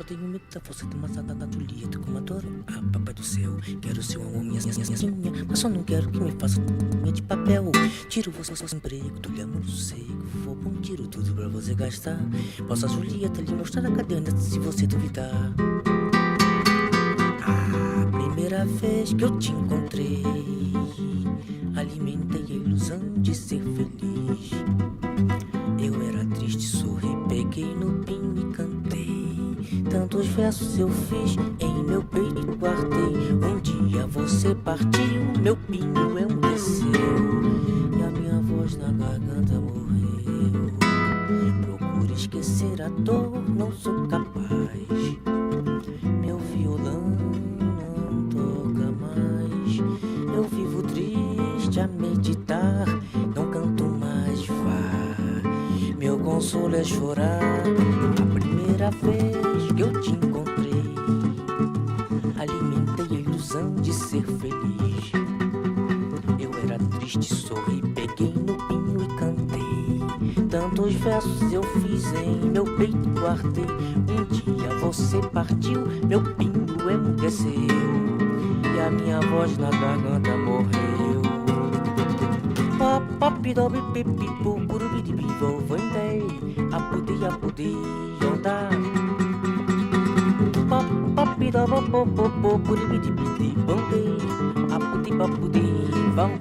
tenho medo da força de uma da Julieta, como adoro. Ah, papai do céu, quero ser um amor minha, mas só não quero que me faça de papel. Tiro você do seu emprego, dou-lhe amor no sossego. Vou pôr um tiro tudo pra você gastar. Posso a Julieta lhe mostrar a caderneta se você duvidar. A primeira vez que eu te encontrei, alimentei a ilusão de ser feliz. Eu era triste, sorri, peguei no pinho e cantei. Tantos versos eu fiz, em meu peito guardei. Um dia você partiu, meu pinho emudeceu e a minha voz na garganta morreu. Procuro esquecer a dor, não sou capaz. Meu violão não toca mais. Eu vivo triste a meditar, não canto mais, vá. Meu consolo é chorar. A primeira vez que eu te encontrei, alimentei a ilusão de ser feliz. Eu era triste, sorri, peguei no pinho e cantei. Tantos versos eu fiz, em meu peito guardei. Um dia você partiu, meu pinho emudeceu e a minha voz na garganta morreu. Pop dobe pipi pu curubidi bivo vendei. Apudi onda. Pop dobe popo curubidi bibi vendei. Apudi vão